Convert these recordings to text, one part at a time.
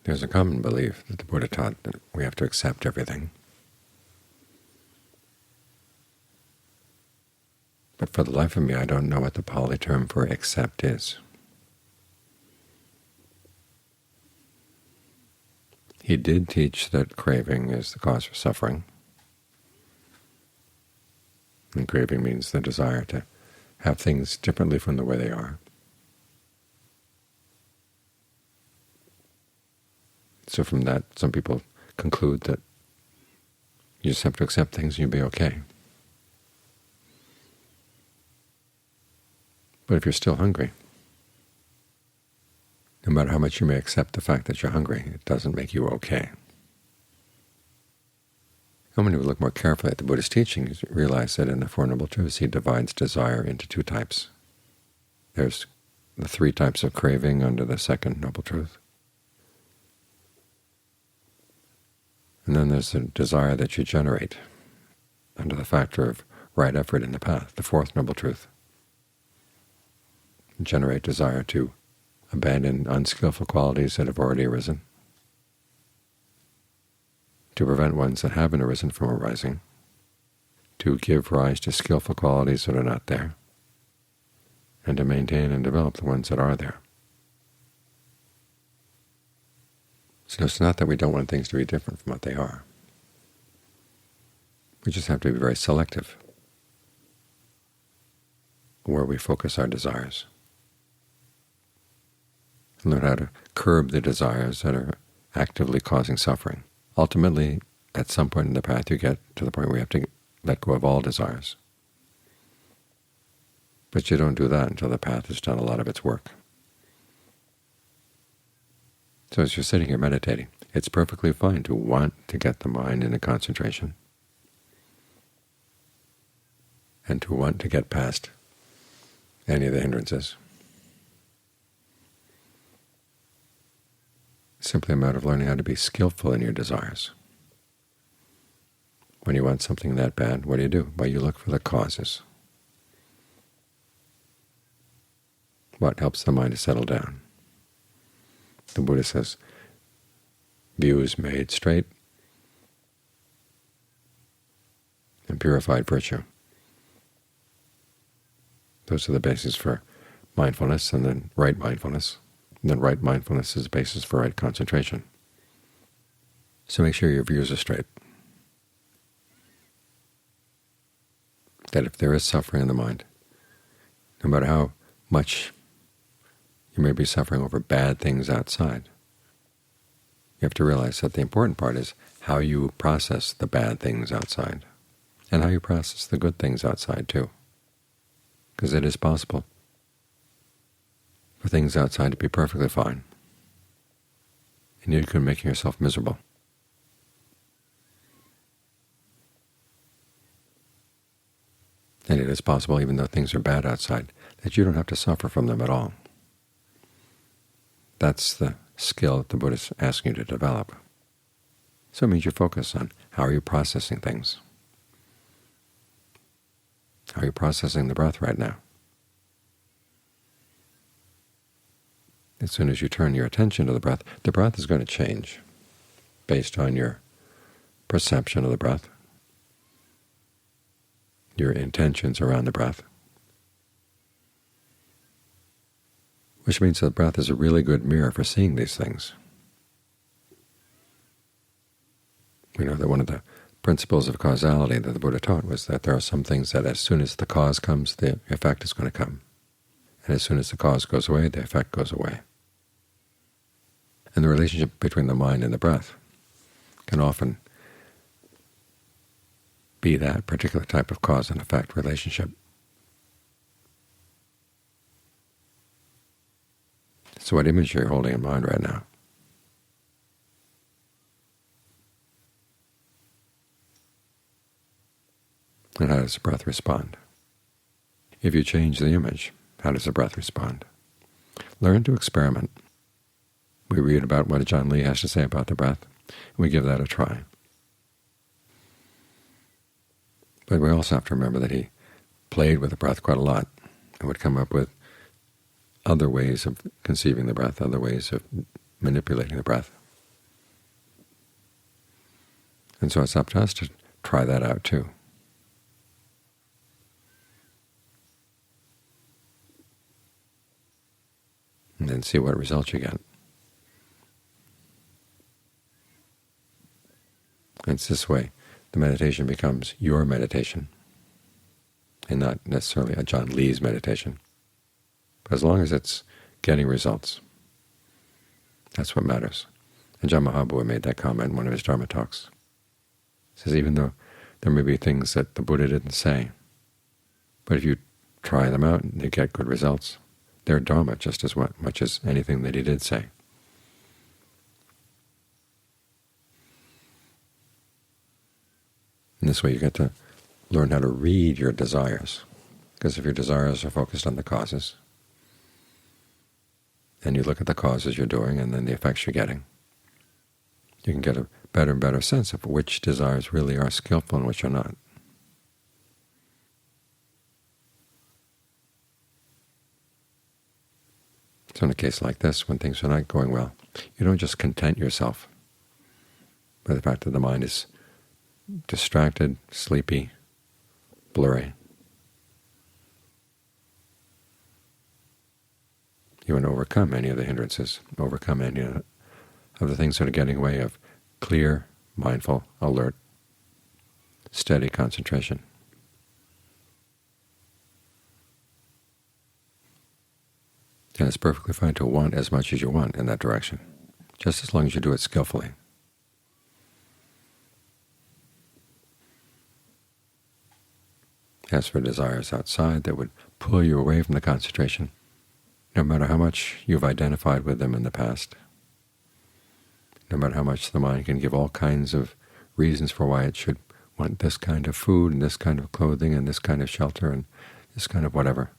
There's a common belief that the Buddha taught that we have to accept everything. But for the life of me, I don't know what the Pali term for accept is. He did teach that craving is the cause for suffering. And craving means the desire to have things differently from the way they are. So from that, some people conclude that you just have to accept things and you'll be okay. But if you're still hungry, no matter how much you may accept the fact that you're hungry, it doesn't make you okay. And when you look more carefully at the Buddha's teachings, you realize that in the Four Noble Truths he divides desire into two types. There's the three types of craving under the Second Noble Truth. And then there's the desire that you generate under the factor of right effort in the path, the Fourth Noble Truth. You generate desire to abandon unskillful qualities that have already arisen, to prevent ones that haven't arisen from arising, to give rise to skillful qualities that are not there, and to maintain and develop the ones that are there. So it's not that we don't want things to be different from what they are. We just have to be very selective where we focus our desires. Learn how to curb the desires that are actively causing suffering. Ultimately, at some point in the path, you get to the point where you have to let go of all desires. But you don't do that until the path has done a lot of its work. So as you're sitting here meditating, it's perfectly fine to want to get the mind into concentration and to want to get past any of the hindrances. It's simply a matter of learning how to be skillful in your desires. When you want something that bad, what do? Well, you look for the causes. What helps the mind to settle down? The Buddha says, views made straight and purified virtue. Those are the basis for mindfulness, and then right mindfulness. And then right mindfulness is the basis for right concentration. So make sure your views are straight. That if there is suffering in the mind, no matter how much you may be suffering over bad things outside, you have to realize that the important part is how you process the bad things outside and how you process the good things outside too. Because it is possible for things outside to be perfectly fine, and you can make yourself miserable. And it is possible, even though things are bad outside, that you don't have to suffer from them at all. That's the skill that the Buddha is asking you to develop. So it means you focus on how are you processing things. How are you processing the breath right now? As soon as you turn your attention to the breath is going to change based on your perception of the breath, your intentions around the breath, which means that the breath is a really good mirror for seeing these things. We know that one of the principles of causality that the Buddha taught was that there are some things that as soon as the cause comes, the effect is going to come. And as soon as the cause goes away, the effect goes away. And the relationship between the mind and the breath can often be that particular type of cause and effect relationship. So what image are you holding in mind right now? And how does the breath respond? If you change the image, how does the breath respond? Learn to experiment. We read about what Ajaan Lee has to say about the breath, and we give that a try. But we also have to remember that he played with the breath quite a lot and would come up with other ways of conceiving the breath, other ways of manipulating the breath. And so it's up to us to try that out too. And then see what results you get. And it's this way the meditation becomes your meditation, and not necessarily a John Lee's meditation. But as long as it's getting results, that's what matters. And John Mahabua made that comment in one of his Dharma talks. He says, even though there may be things that the Buddha didn't say, but if you try them out and they get good results, they're Dharma just as much as anything that he did say. And this way you get to learn how to read your desires, because if your desires are focused on the causes, and you look at the causes you're doing and then the effects you're getting, you can get a better and better sense of which desires really are skillful and which are not. So in a case like this, when things are not going well, you don't just content yourself by the fact that the mind is distracted, sleepy, blurry. You want to overcome any of the hindrances, overcome any of the things that are getting in the way of clear, mindful, alert, steady concentration. And it's perfectly fine to want as much as you want in that direction, just as long as you do it skillfully. As for desires outside that would pull you away from the concentration, no matter how much you've identified with them in the past, no matter how much the mind can give all kinds of reasons for why it should want this kind of food and this kind of clothing and this kind of shelter and this kind of whatever,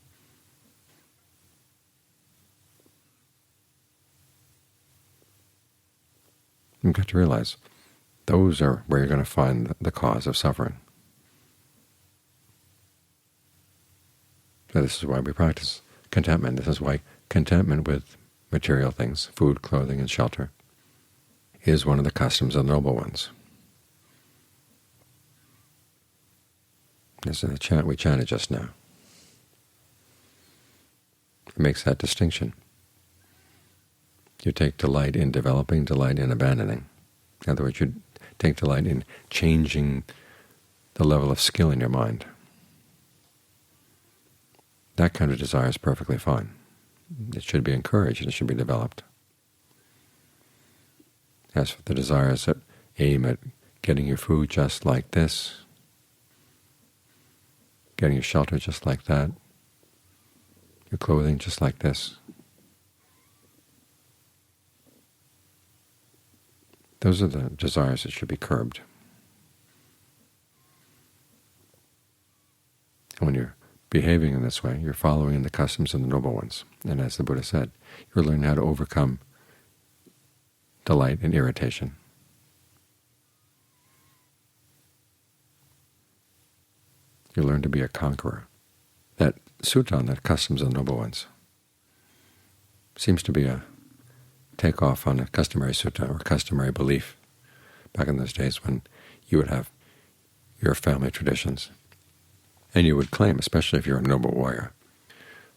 you've got to realize those are where you're going to find the cause of suffering. So this is why we practice contentment. This is why contentment with material things, food, clothing, and shelter, is one of the customs of the noble ones. This is the chant we chanted just now. It makes that distinction. You take delight in developing, delight in abandoning. In other words, you take delight in changing the level of skill in your mind. That kind of desire is perfectly fine. It should be encouraged and it should be developed. As for the desires that aim at getting your food just like this, getting your shelter just like that, your clothing just like this, those are the desires that should be curbed. And when you're behaving in this way, you're following in the customs of the noble ones. And as the Buddha said, you're learning how to overcome delight and irritation. You learn to be a conqueror. That sutta on the customs of the noble ones seems to be a takeoff on a customary sutta or customary belief back in those days when you would have your family traditions. And you would claim, especially if you're a noble warrior,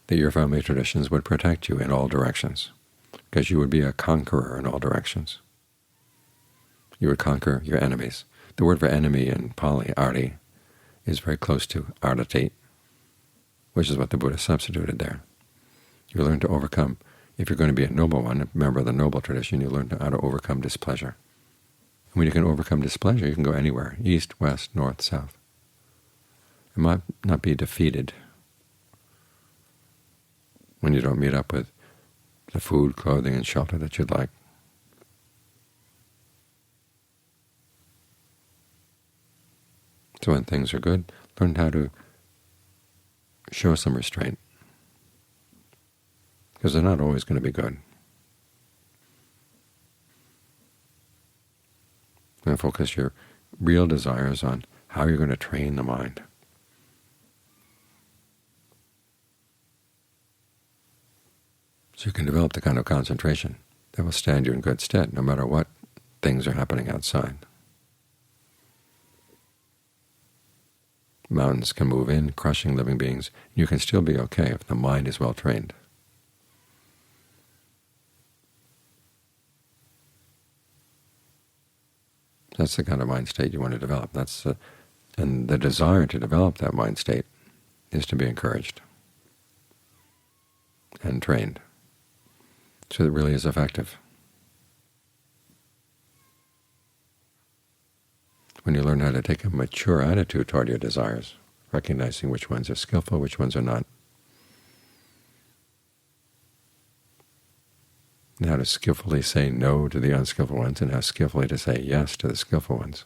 that your family traditions would protect you in all directions, because you would be a conqueror in all directions. You would conquer your enemies. The word for enemy in Pali, ari, is very close to ardhati, which is what the Buddha substituted there. You learn to overcome, if you're going to be a noble one, a member of the noble tradition, you learn how to overcome displeasure. And when you can overcome displeasure, you can go anywhere, east, west, north, south. You might not be defeated when you don't meet up with the food, clothing, and shelter that you'd like. So when things are good, learn how to show some restraint, because they're not always going to be good. And focus your real desires on how you're going to train the mind. So you can develop the kind of concentration that will stand you in good stead no matter what things are happening outside. Mountains can move in, crushing living beings. You can still be okay if the mind is well trained. That's the kind of mind state you want to develop. And the desire to develop that mind state is to be encouraged and trained, so that it really is effective. When you learn how to take a mature attitude toward your desires, recognizing which ones are skillful, which ones are not, and how to skillfully say no to the unskillful ones, and how skillfully to say yes to the skillful ones.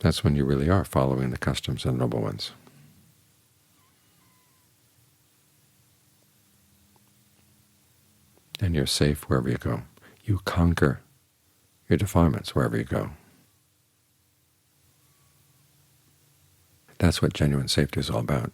That's when you really are following the customs of the noble ones. And you're safe wherever you go. You conquer your defilements wherever you go. That's what genuine safety is all about.